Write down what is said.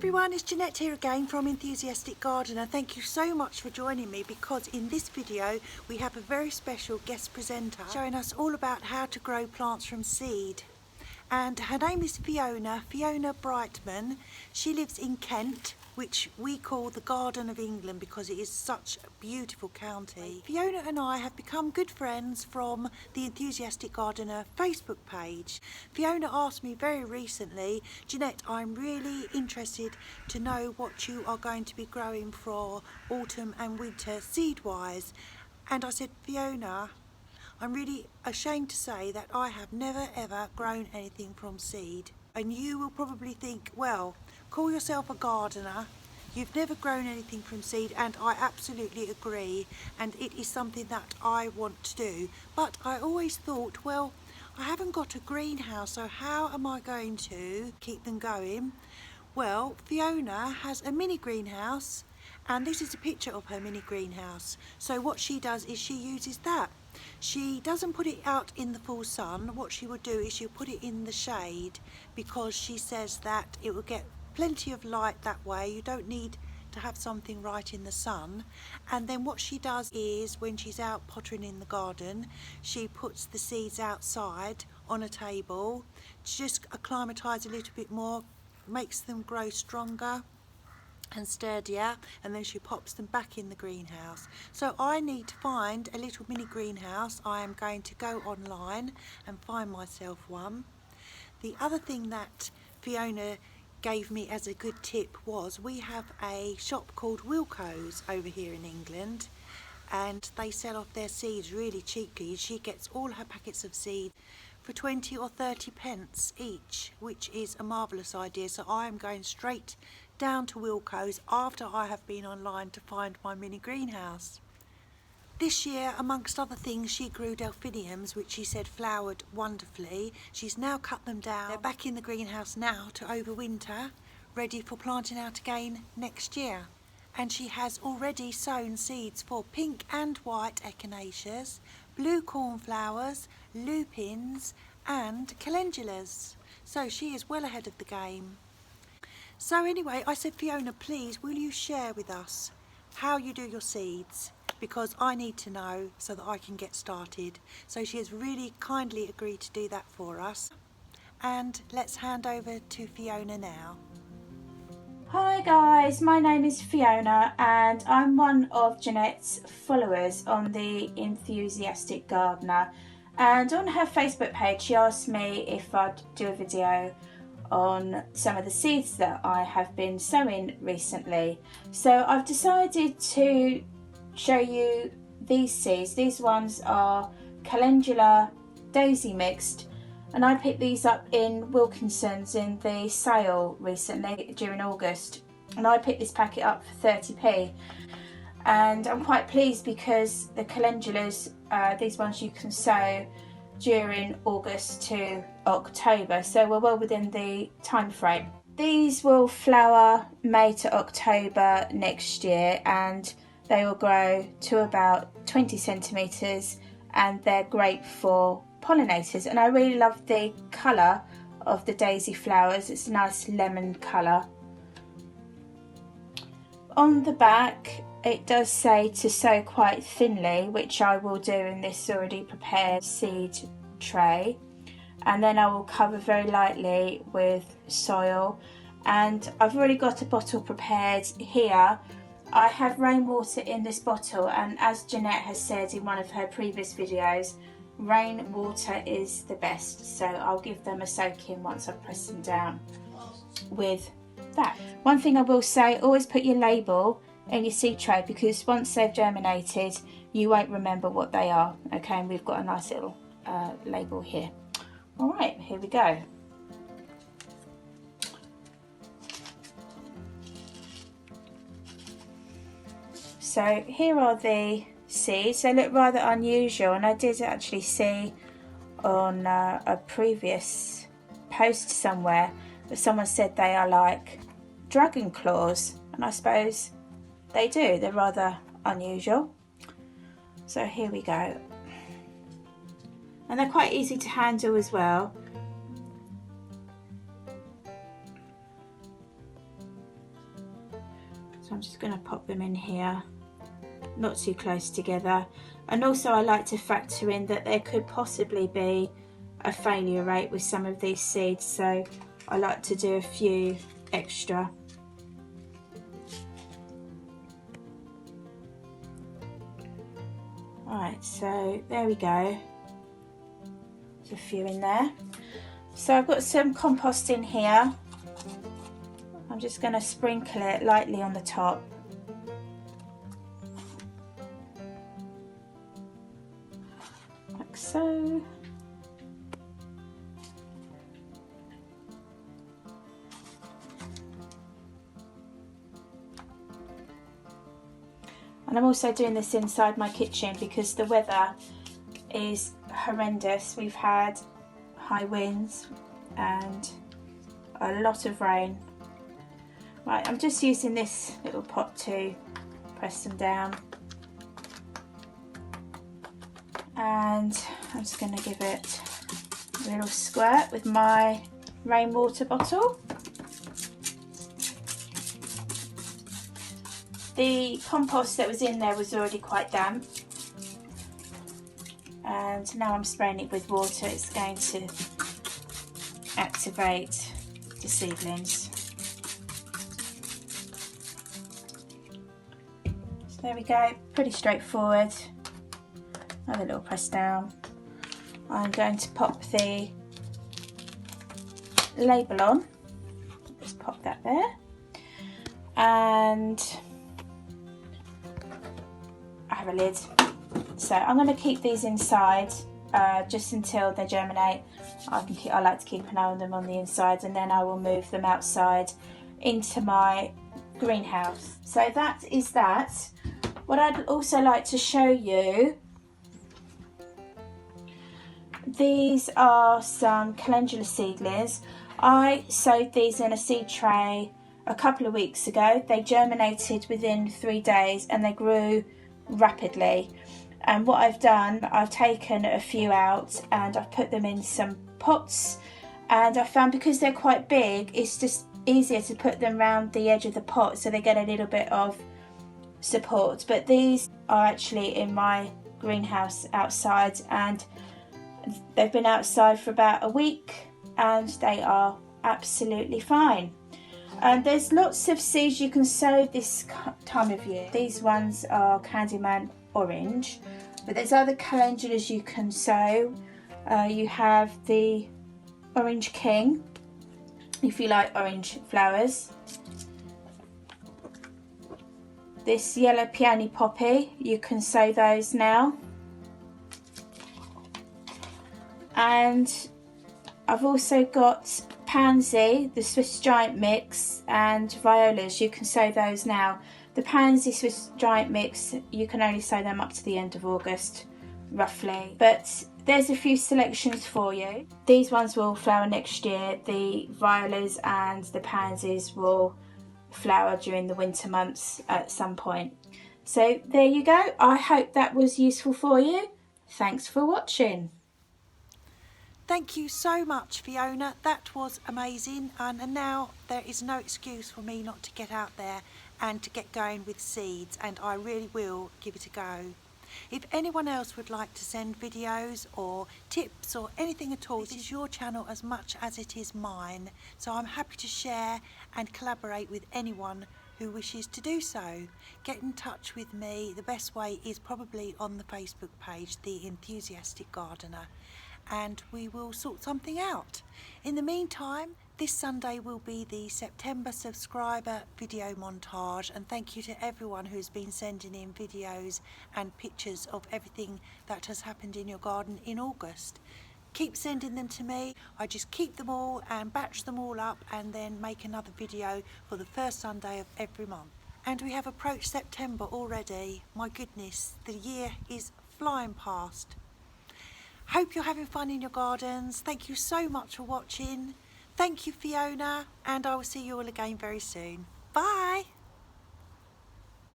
everyone, it's Janette here again from Enthusiastic Gardener. Thank you so much for joining me, because in this video we have a very special guest presenter showing us all about how to grow plants from seed. And her name is Fiona Brightman. She lives in Kent, which we call the Garden of England because it is such a beautiful county. Fiona and I have become good friends from the Enthusiastic Gardener Facebook page. Fiona asked me very recently, Janette, I'm really interested to know what you are going to be growing for autumn and winter seed-wise. And I said, Fiona, I'm really ashamed to say that I have never ever grown anything from seed. And you will probably think, well, call yourself a gardener, you've never grown anything from seed, and I absolutely agree, and it is something that I want to do. But I always thought, well, I haven't got a greenhouse, so how am I going to keep them going? Well, Fiona has a mini greenhouse, and this is a picture of her mini greenhouse. So what she does is she uses that. She doesn't put it out in the full sun. What she will do is she'll put it in the shade, because she says that it will get plenty of light that way. You don't need to have something right in the sun. And then what she does is, when she's out pottering in the garden, she puts the seeds outside on a table to just acclimatise a little bit more, makes them grow stronger and sturdier, and then she pops them back in the greenhouse. So I need to find a little mini greenhouse. I am going to go online and find myself one. The other thing that Fiona gave me as a good tip was, we have a shop called Wilko's over here in England, and they sell off their seeds really cheaply. She gets all her packets of seed for 20 or 30 pence each, which is a marvellous idea. So I am going straight down to Wilko's after I have been online to find my mini greenhouse. This year, amongst other things, she grew Delphiniums, which she said flowered wonderfully. She's now cut them down. They're back in the greenhouse now to overwinter, ready for planting out again next year. And she has already sown seeds for pink and white echinaceas, blue cornflowers, lupins and calendulas. So she is well ahead of the game. So anyway, I said, Fiona, please, will you share with us how you do your seeds? Because I need to know so that I can get started. So she has really kindly agreed to do that for us. And let's hand over to Fiona now. Hi guys, my name is Fiona and I'm one of Janette's followers on the Enthusiastic Gardener. And on her Facebook page she asked me if I'd do a video on some of the seeds that I have been sowing recently. So I've decided to show you these seeds. These ones are Calendula daisy mixed, and I picked these up in Wilkinson's in the sale recently during August, and I picked this packet up for 30p, and I'm quite pleased because the calendulas, these ones you can sow during August to October, so we're well within the time frame. These will flower May to October next year, and they will grow to about 20 centimetres, and they're great for pollinators. And I really love the colour of the daisy flowers. It's a nice lemon colour. On the back it does say to sow quite thinly, which I will do in this already prepared seed tray, and then I will cover very lightly with soil. And I've already got a bottle prepared here. I have rainwater in this bottle, and as Janette has said in one of her previous videos, rainwater is the best, so I'll give them a soak in once I've pressed them down with that. One thing I will say, always put your label in your seed tray, because once they've germinated you won't remember what they are. Okay, and we've got a nice little label here. Alright, here we go. So here are the seeds. They look rather unusual, and I did actually see on a previous post somewhere that someone said they are like dragon claws, and I suppose they do. They're rather unusual. So here we go. And they're quite easy to handle as well. So I'm just going to pop them in here, not too close together. And also I like to factor in that there could possibly be a failure rate with some of these seeds, so I like to do a few extra. Right, so there we go. There's a few in there. So I've got some compost in here. I'm just going to sprinkle it lightly on the top. Like so. And I'm also doing this inside my kitchen because the weather is horrendous. We've had high winds and a lot of rain. Right, I'm just using this little pot to press them down. And I'm just going to give it a little squirt with my rainwater bottle. The compost that was in there was already quite damp, and now I'm spraying it with water. It's going to activate the seedlings. So there we go, pretty straightforward. Another little press down. I'm going to pop the label on. Just pop that there. And I have a lid. So I'm going to keep these inside just until they germinate. I like to keep an eye on them on the inside, and then I will move them outside into my greenhouse. So that is that. What I'd also like to show you, these are some Calendula seedlings. I sowed these in a seed tray a couple of weeks ago. They germinated within 3 days and they grew rapidly. And what I've done, I've taken a few out and I've put them in some pots, and I found because they're quite big, it's just easier to put them around the edge of the pot so they get a little bit of support. But these are actually in my greenhouse outside, and they've been outside for about a week and they are absolutely fine. And there's lots of seeds you can sow this time of year. These ones are Candyman orange, but there's other calendulas you can sow. You have the Orange King, if you like orange flowers. This yellow peony poppy, you can sow those now. And I've also got Pansy, the Swiss Giant Mix, and Violas. You can sow those now. The Pansy Swiss Giant Mix, you can only sow them up to the end of August, roughly. But there's a few selections for you. These ones will flower next year. The Violas and the Pansies will flower during the winter months at some point. So there you go. I hope that was useful for you. Thanks for watching. Thank you so much, Fiona. That was amazing, and now there is no excuse for me not to get out there and to get going with seeds, and I really will give it a go. If anyone else would like to send videos or tips or anything at all, this is your channel as much as it is mine, so I'm happy to share and collaborate with anyone who wishes to do so. Get in touch with me. The best way is probably on the Facebook page, The Enthusiastic Gardener, and we will sort something out. In the meantime, this Sunday will be the September subscriber video montage, and thank you to everyone who's been sending in videos and pictures of everything that has happened in your garden in August. Keep sending them to me. I just keep them all and batch them all up and then make another video for the first Sunday of every month. And we have approached September already. My goodness, the year is flying past. Hope you're having fun in your gardens. Thank you so much for watching. Thank you, Fiona, and I will see you all again very soon. Bye.